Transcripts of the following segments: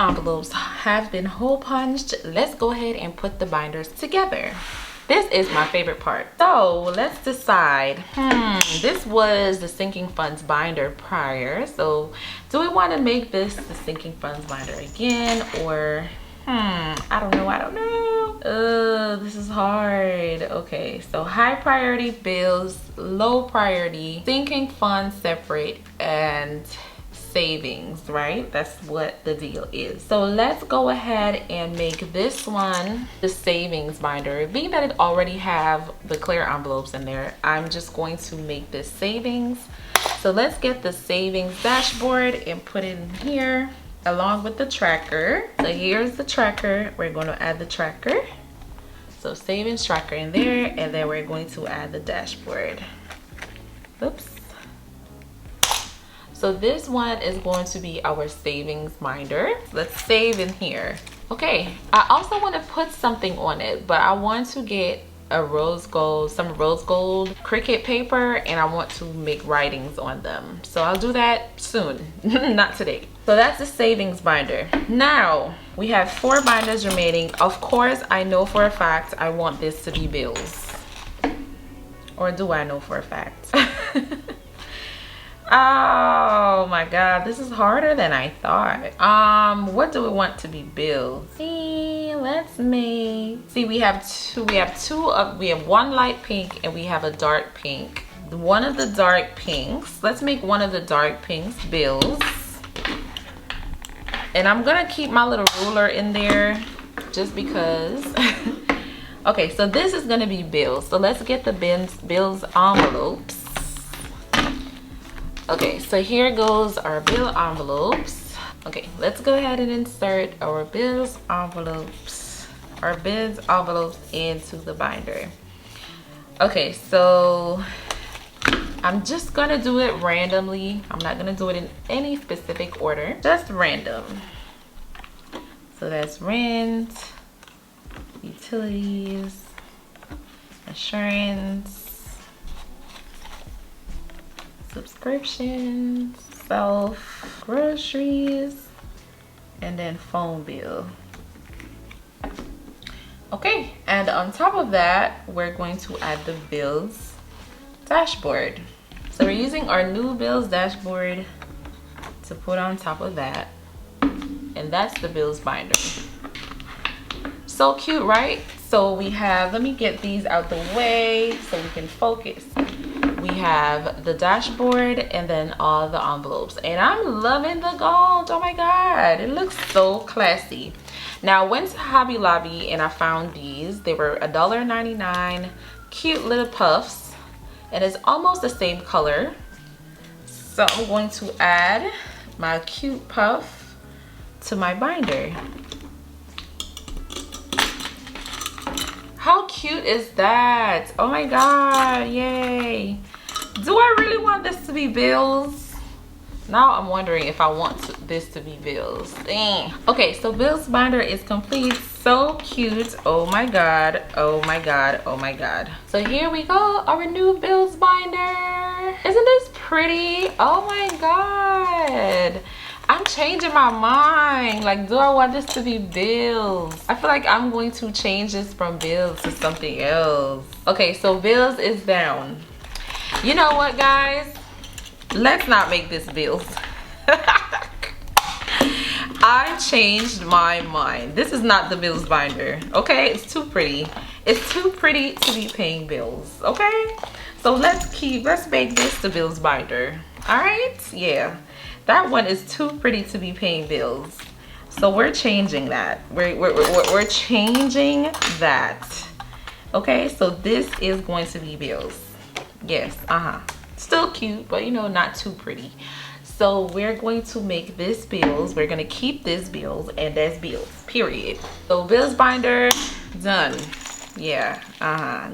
envelopes have been hole punched, let's go ahead and put the binders together. This is my favorite part. So let's decide. This was the sinking funds binder prior. So do we want to make this the sinking funds binder again, or I don't know. This is hard. Okay, so high priority bills, low priority, sinking funds separate, and savings, right? That's what the deal is. So let's go ahead and make this one the savings binder. Being that it already have the clear envelopes in there, I'm just going to make this savings. So let's get the savings dashboard and put it in here along with the tracker. So here's the tracker. We're going to add the tracker. So savings tracker in there, and then we're going to add the dashboard. Oops. So this one is going to be our savings binder. Let's save in here. Okay, I also want to put something on it, but I want to get a some rose gold Cricut paper, and I want to make writings on them. So I'll do that soon, not today. So that's the savings binder. Now we have 4 binders remaining. Of course, I know for a fact I want this to be bills. Or do I know for a fact? Oh my god, this is harder than I thought. What do we want to be bills? We have one light pink and we have a dark pink. One of the dark pinks, let's make one of the dark pinks bills. And I'm gonna keep my little ruler in there just because. Okay, so this is gonna be bills. So let's get the bills envelopes. Okay, so here goes our bill envelopes. Okay, let's go ahead and insert our bills envelopes into the binder. Okay, so I'm just gonna do it randomly. I'm not gonna do it in any specific order, just random. So that's rent, utilities, insurance, subscriptions, self, groceries, and then phone bill. Okay, and on top of that, we're going to add the bills dashboard. So we're using our new bills dashboard to put on top of that, and that's the bills binder. So cute, right? So we have, let me get these out the way so we can focus. We have the dashboard and then all the envelopes, and I'm loving the gold. Oh my god, it looks so classy. Now I went to Hobby Lobby and I found these. They were $1.99, cute little puffs, and it's almost the same color. So I'm going to add my cute puff to my binder. How cute is that? Oh my god, yay. Do I really want this to be bills? Now I'm wondering if I want this to be bills. Dang. Okay, so bills binder is complete. So cute. Oh my god, oh my god, oh my god. So here we go, our new bills binder. Isn't this pretty? Oh my god. I'm changing my mind. Like, do I want this to be bills? I feel like I'm going to change this from bills to something else. Okay, so bills is down. You know what, guys? Let's not make this bills. I changed my mind. This is not the bills binder, okay? It's too pretty. It's too pretty to be paying bills, okay? So let's make this the bills binder. All right, yeah. That one is too pretty to be paying bills. So we're changing that. We're changing that. Okay, so this is going to be bills. Yes, still cute, but you know, not too pretty. So we're going to make this bills. We're gonna keep this bills, and that's bills, period. So bills binder, done. Yeah,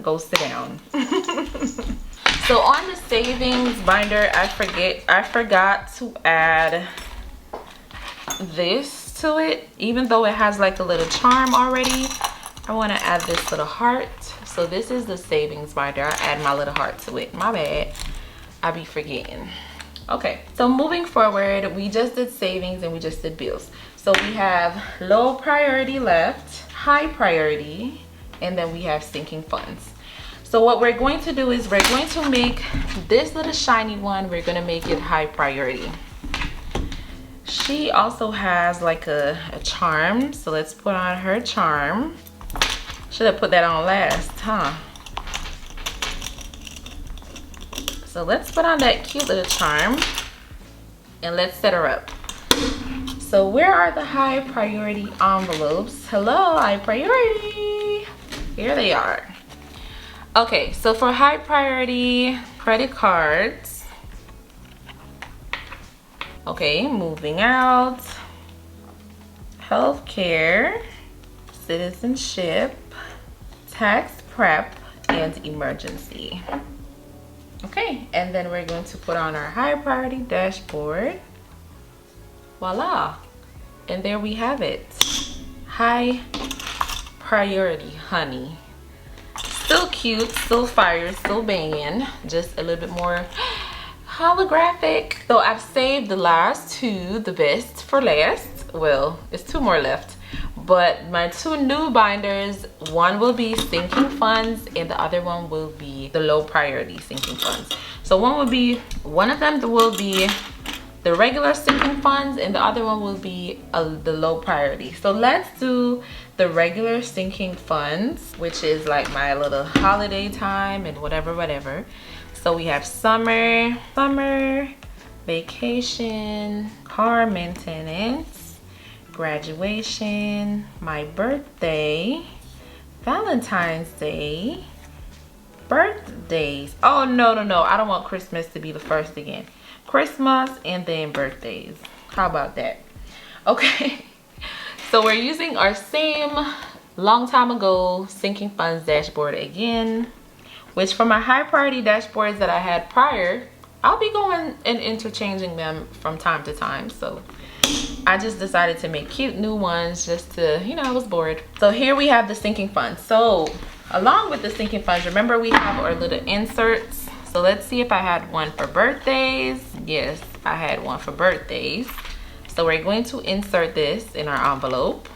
go sit down. So on the savings binder, I forgot to add this to it. Even though it has like a little charm already, I want to add this little heart. So this is the savings binder. I add my little heart to it. My bad, I be forgetting. Okay, so moving forward, we just did savings and we just did bills. So we have low priority left, high priority, and then we have sinking funds. So what we're going to do is we're going to make this little shiny one, we're going to make it high priority. She also has like a charm, so let's put on her charm. Should have put that on last, huh? So let's put on that cute little charm and let's set her up. So where are the high priority envelopes? Hello, high priority. Here they are. Okay, so for high priority credit cards. Okay, moving out. Healthcare, citizenship, tax prep, and emergency. Okay, and then we're going to put on our high priority dashboard. Voila, and there we have it. High priority, honey. Still cute, still fire, still banging, just a little bit more holographic. So I've saved the last two, the best for last. Well, it's two more left, but my two new binders, one will be sinking funds and the other one will be the low priority sinking funds. So one of them will be the regular sinking funds and the other one will be the low priority. So let's do the regular sinking funds, which is like my little holiday time and whatever. So we have summer, vacation, car maintenance, graduation, my birthday, Valentine's Day, birthdays. Oh no, I don't want Christmas to be the first again. Christmas and then birthdays. How about that? Okay, so we're using our same long time ago sinking funds dashboard again, which for my high priority dashboards that I had prior, I'll be going and interchanging them from time to time. So I just decided to make cute new ones just to, you know, I was bored. So here we have the sinking funds. So along with the sinking funds, remember we have our little inserts. So let's see if I had one for birthdays. Yes, I had one for birthdays. So we're going to insert this in our envelope.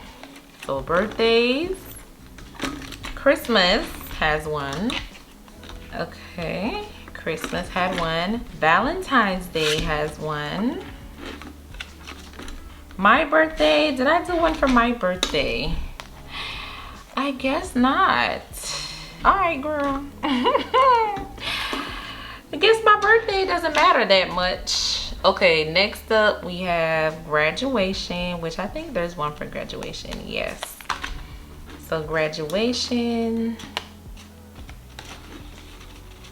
So birthdays, Christmas has one. Okay, Christmas had one. Valentine's Day has one. My birthday, did I do one for my birthday? I guess not. All right, girl. I guess my birthday doesn't matter that much. Okay, next up we have graduation, which I think there's one for graduation. Yes. So graduation,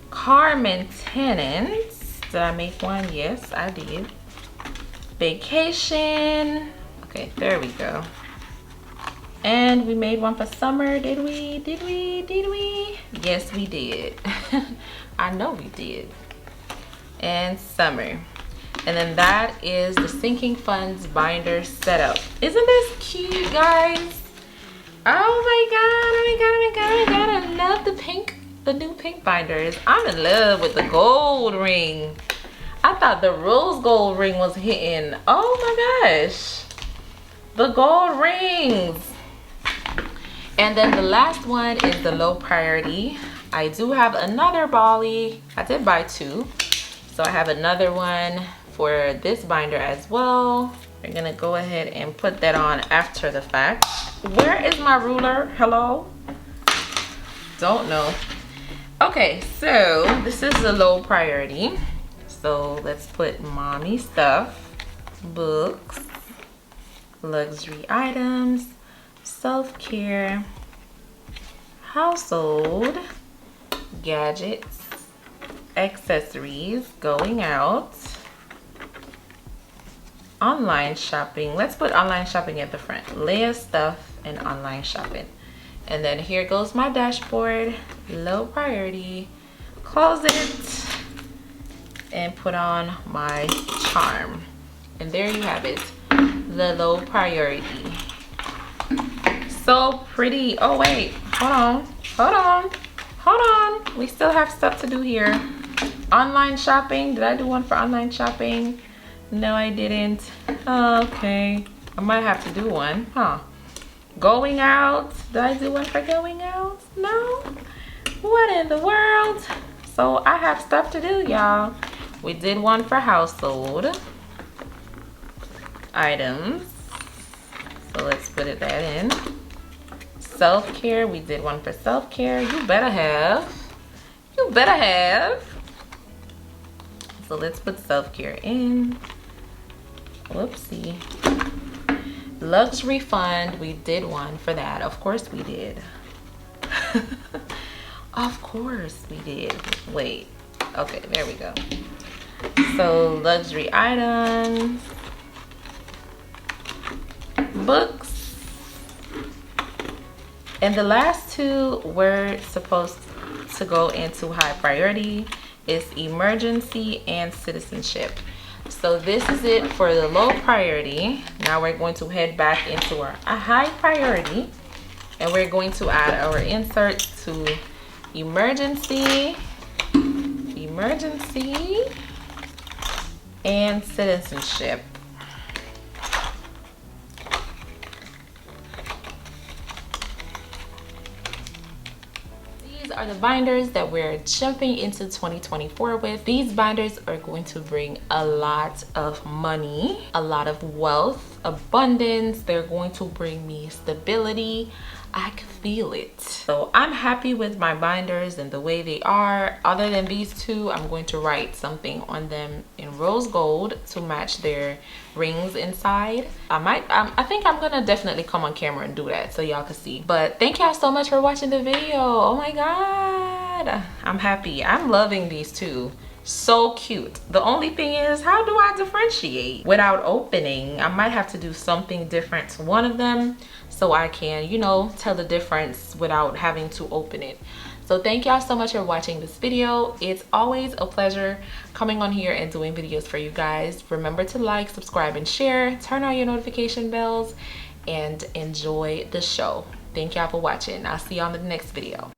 car maintenance. Did I make one? Yes, I did. Vacation. Okay, there we go. And we made one for summer. Did we? Yes, we did. I know we did. And summer. And then that is the sinking funds binder setup. Isn't this cute, guys? Oh my god, I love the new pink binders. I'm in love with the gold ring. I thought the rose gold ring was hitting. Oh my gosh, the gold rings. And then the last one is the low priority. I do have another Bali. I did buy two, so I have another one for this binder as well. We're gonna go ahead and put that on after the fact. Where is my ruler? Hello? Don't know. Okay, so this is the low priority. So let's put mommy stuff, books, luxury items, self-care, household, gadgets, accessories, going out, online shopping. Let's put online shopping at the front. Leah stuff and online shopping. And then here goes my dashboard, low priority. Close it and put on my charm. And there you have it, the low priority. So pretty. Oh wait, hold on. We still have stuff to do here. Online shopping. Did I do one for online shopping? No, I didn't. Oh, okay. I might have to do one, huh? Going out. Did I do one for going out? No. What in the world? So I have stuff to do, y'all. We did one for household items. So let's put that in. Self-care. We did one for self-care. You better have. You better have. So let's put self-care in. Whoopsie. Luxury fund. We did one for that. Of course we did. Of course we did. Wait. Okay, there we go. So luxury items. Books. And the last two were supposed to go into high priority. Is emergency and citizenship. So this is it for the low priority. Now we're going to head back into our high priority, and we're going to add our insert to emergency and citizenship. These are the binders that we're jumping into 2024 with. These binders are going to bring a lot of money, a lot of wealth, abundance. They're going to bring me stability. I can feel it. So I'm happy with my binders and the way they are. Other than these two, I'm going to write something on them in rose gold to match their rings inside. I think I'm gonna definitely come on camera and do that so y'all can see. But thank y'all so much for watching the video. Oh my god, I'm happy. I'm loving these two. So cute. The only thing is, how do I differentiate without opening? I might have to do something different to one of them so I can, you know, tell the difference without having to open it. So thank y'all so much for watching this video. It's always a pleasure coming on here and doing videos for you guys. Remember to like, subscribe, and share. Turn on your notification bells and enjoy the show. Thank y'all for watching. I'll see y'all in the next video.